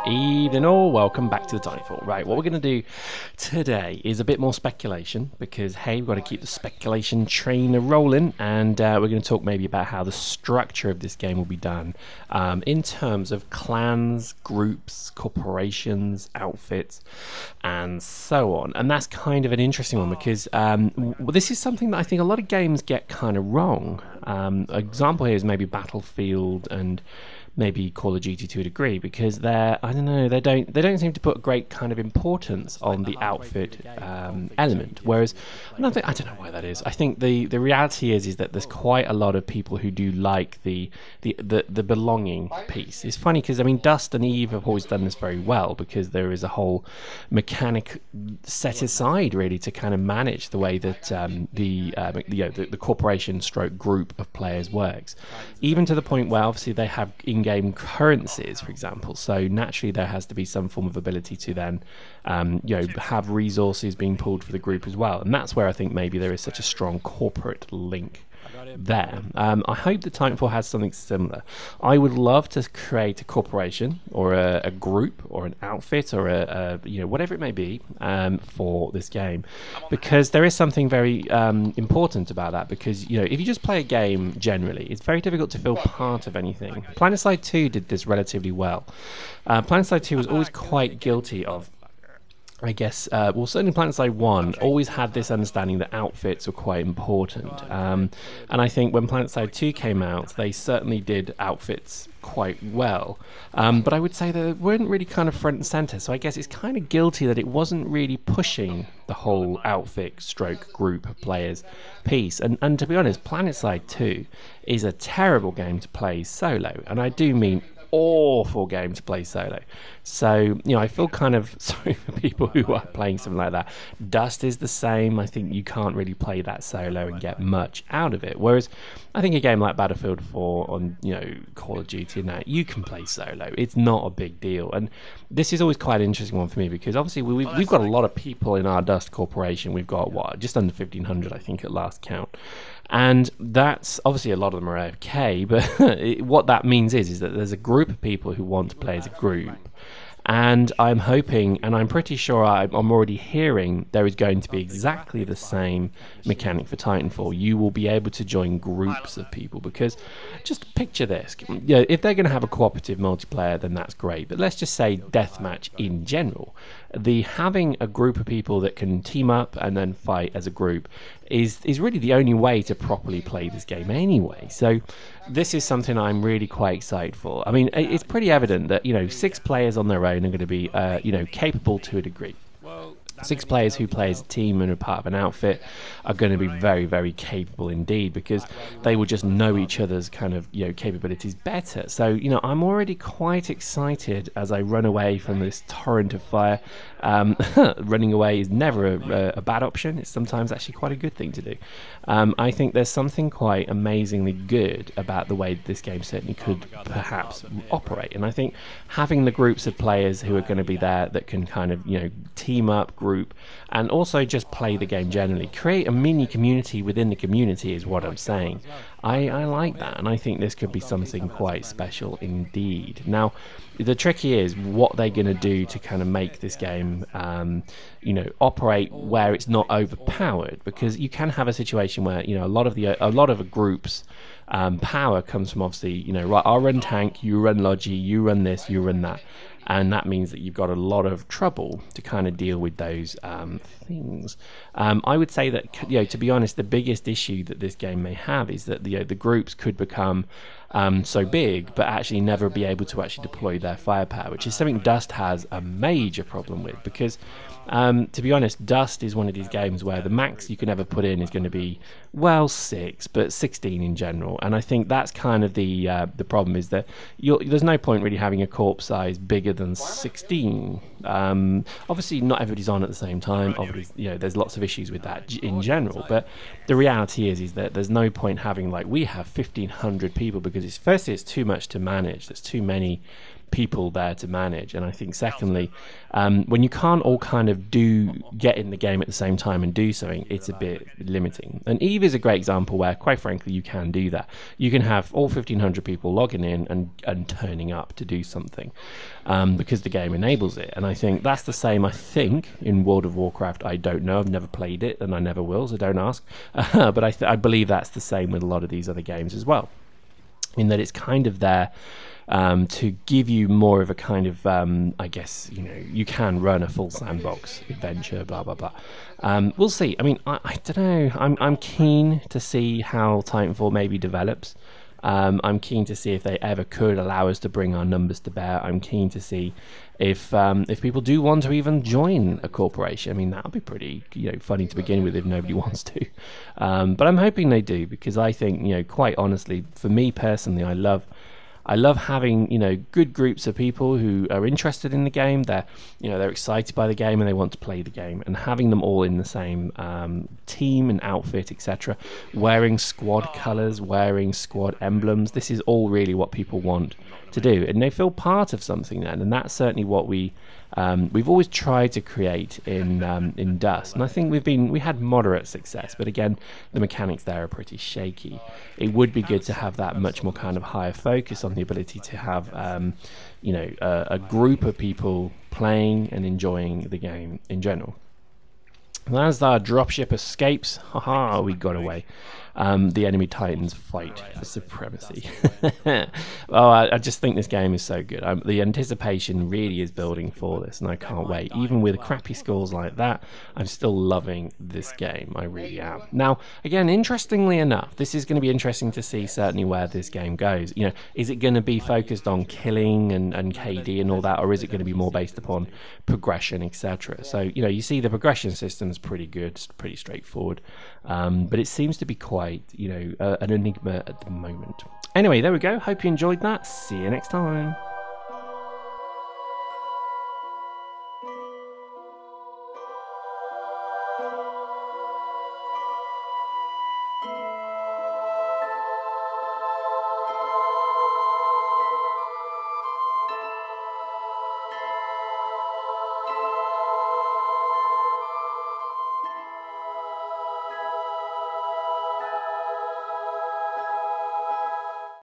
Evening all, welcome back to the Titanfall. Right, what we're going to do today is a bit more speculation because, hey, we've got to keep the speculation train rolling, and we're going to talk maybe about how the structure of this game will be done in terms of clans, groups, corporations, outfits, and so on. And that's kind of an interesting one because this is something that I think a lot of games get kind of wrong. An example here is maybe Battlefield and maybe Call of Duty to a degree, because I don't know, they don't seem to put great kind of importance on the outfit element. Whereas I don't know why that is. I think the reality is that there's quite a lot of people who do like the belonging piece. It's funny because I mean Dust and Eve have always done this very well because there is a whole mechanic set aside really to kind of manage the way that the corporation stroke group of players works, even to the point where obviously they have in-game currencies, for example. So naturally there has to be some form of ability to then have resources being pulled for the group as well, and that's where I think maybe there is such a strong corporate link there. I hope that Titanfall has something similar. I would love to create a corporation or a group or an outfit or a whatever it may be for this game, because there is something very important about that. Because if you just play a game generally, it's very difficult to feel part of anything. Planetary 2 did this relatively well. Planetary 2 was always quite guilty of, I guess, certainly Planetary 1 always had this understanding that outfits were quite important. And I think when Planetary 2 came out, they certainly did outfits quite well. But I would say they weren't really kind of front and center. So I guess it's kind of guilty that it wasn't really pushing the whole outfit stroke group of players piece. And to be honest, Planetary 2 is a terrible game to play solo. And I do mean awful game to play solo. So I feel kind of sorry for people who are playing something like that. Dust is the same. I think you can't really play that solo and get much out of it, whereas I think a game like Battlefield 4 on Call of Duty and that, you can play solo. It's not a big deal. And this is always quite an interesting one for me because obviously we've got a lot of people in our Dust corporation. We've got just under 1,500 I think at last count. And that's obviously a lot of them are AFK, but what that means is that there's a group of people who want to play as a group. And I'm hoping, and I'm pretty sure I'm already hearing, there is going to be exactly the same mechanic for Titanfall. You will be able to join groups of people, because just picture this. If they're going to have a cooperative multiplayer, then that's great. But let's just say deathmatch in general. Having a group of people that can team up and then fight as a group is really the only way to properly play this game anyway. So this is something I'm really quite excited for. I mean, it's pretty evident that 6 players on their own are going to be capable to a degree. 6 players who play as a team and are part of an outfit are going to be very, very capable indeed, because they will just know each other's kind of capabilities better. So I'm already quite excited as I run away from this torrent of fire. Running away is never a bad option. It's sometimes actually quite a good thing to do. I think there's something quite amazingly good about the way this game certainly could perhaps operate, and I think having the groups of players who are going to be there that can kind of team up, group, and also just play the game generally, create a mini community within the community is what I'm saying. I like that, and I think this could be something quite special indeed. Now, the trick is what they're going to do to kind of make this game, operate where it's not overpowered, because you can have a situation where a lot of a group's power comes from obviously right, I'll run tank, you run logi, you run this, you run that. And that means that you've got a lot of trouble to kind of deal with those things. I would say that, to be honest, the biggest issue that this game may have is that the groups could become so big, but actually never be able to actually deploy their firepower, which is something Dust has a major problem with. Because, to be honest, Dust is one of these games where the max you can ever put in is going to be, 6, but 16 in general. And I think that's kind of the problem, is that there's no point really having a corp size bigger than 16. Obviously, not everybody's on at the same time. Obviously, there's lots of issues with that in general. But the reality is that there's no point having, we have 1,500 people, because firstly it's too much to manage. There's too many people there to manage. And I think secondly, when you can't all kind of get in the game at the same time and do something, it's a bit limiting. And Eve is a great example where, quite frankly, you can do that. You can have all 1,500 people logging in and turning up to do something, because the game enables it. And I think that's the same, I think, in World of Warcraft. I don't know, I've never played it and I never will, so don't ask. But I believe that's the same with a lot of these other games as well, in that it's kind of there to give you more of a kind of, I guess, you can run a full sandbox adventure, blah, blah, blah. We'll see. I mean, I don't know. I'm keen to see how Titanfall maybe develops. I'm keen to see if they ever could allow us to bring our numbers to bear. I'm keen to see if people do want to even join a corporation. I mean, that would be pretty funny to begin with if nobody wants to. But I'm hoping they do, because I think, quite honestly, for me personally, I love having good groups of people who are interested in the game. They're excited by the game and they want to play the game, and having them all in the same team and outfit, etc., wearing squad colors, wearing squad emblems. This is all really what people want to do, and they feel part of something then. And that's certainly what we've always tried to create in Dust, and I think we had moderate success, but again, the mechanics there are pretty shaky. It would be good to have that much more kind of higher focus on the ability to have a group of people playing and enjoying the game in general. And as our dropship escapes, haha, we got away. The enemy titans fight for supremacy. Oh, I just think this game is so good. The anticipation really is building for this, and I can't wait. Even with crappy scores like that, I'm still loving this game. I really am. Now, again, interestingly enough, this is going to be interesting to see certainly where this game goes. Is it going to be focused on killing and KD and all that, or is it going to be more based upon progression, etc.? So, you see the progression system is pretty good, it's pretty straightforward, but it seems to be quite an enigma at the moment. Anyway, there we go. Hope you enjoyed that. See you next time.